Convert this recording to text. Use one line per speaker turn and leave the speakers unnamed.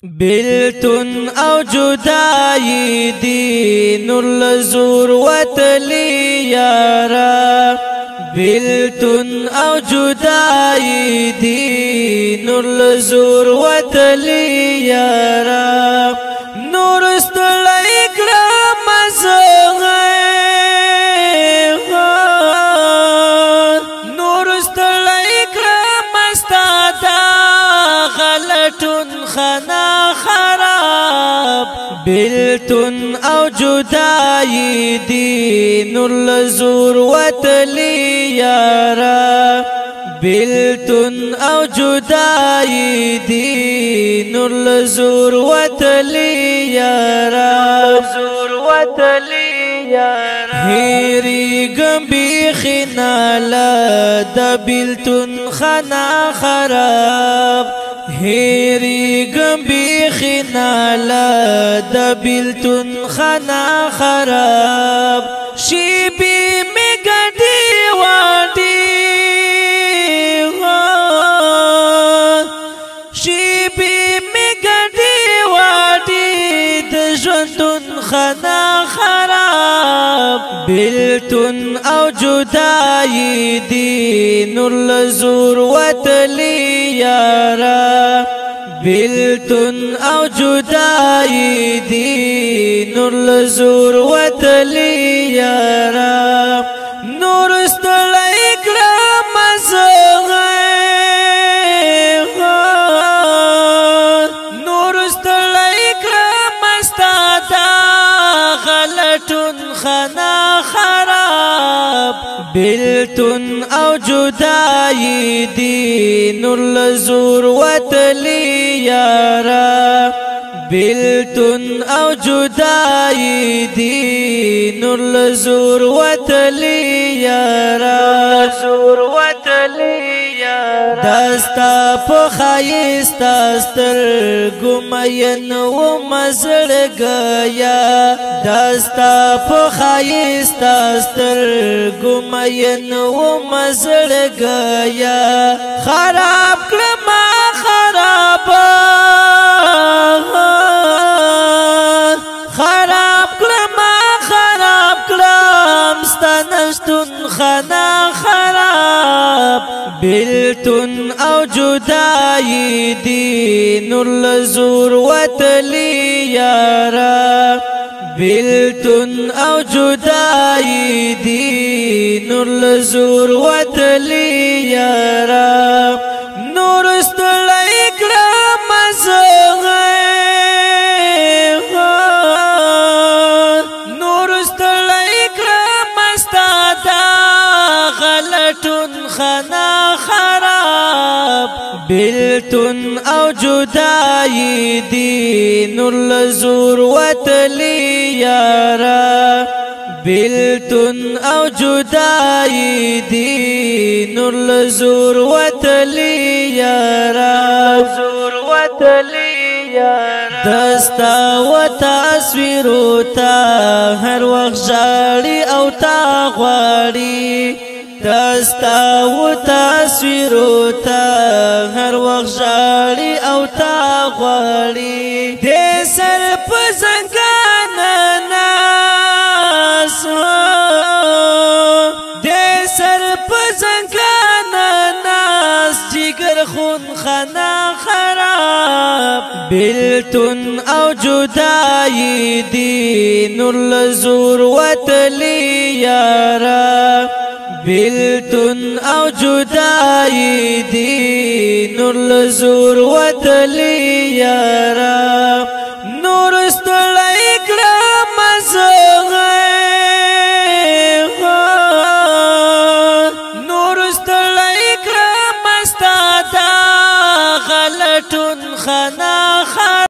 بیلتون او جدائی دی نور لزور وطلی یارا بیلتون او جدائی دی نور لزور وطلی یارا نور استلائی کرام نور استلائی کرام استادا غلطن خنا خراب بیلتون او جدائی دی نور لزور وطلی یارا بیلتون او جدائی دی نور لزور وطلی یارا زور وطلی یارا هیری گمبی خنالا دا بیلتون خنا خراب هیری گمبی خنالا دا بیلتون خنا خراب شیبی می گدی وادی شیبی می گدی وادی د ژوندون خنا خراب بیلتون او جدائی دی نور لزور وطلی یارا بیلتون او جدائی دی نور لزور وطلی یارا نور استلائی کرام نور استلائی کرام استادا غلطن خنا خراب بیلتون او جدائی دی نور لزور وطلی یارا بیلتون او جدائی دی نور لزور وطلی یارا زور وطلی یارا دستا پو خایستا سترگو مین و مزر گیا دستا پو خایستا سترگو مین و مزر گیا خراب کلما خرابا خراب کلام ستنشتون خنا خراب بیلتون او جدائی دی نور لزور وطلی یارا بیلتون او جدائی دی نور لزور وطلی یارا نور استلائی کرام نور استلائی کرام استادا غلطن خنا خراب بیلتون او جدائی دی نور لزور وطلی یارا بیلتون او جدائی دی نور لزور وطلی یارا زور وطلی یارا دستا و تصویرو تا هر وقت جاڑی او تا غواری دستا و تصویرو تا هر وقت جاڑی او تا غواری دی سر پزنگان ناس دی سر پزنگان ناس جگر خون خنا خراب بیلتون او جدائی دی نور لزور وطلی یارا بیلتون او جدائی دی نور لزور وطلی یارا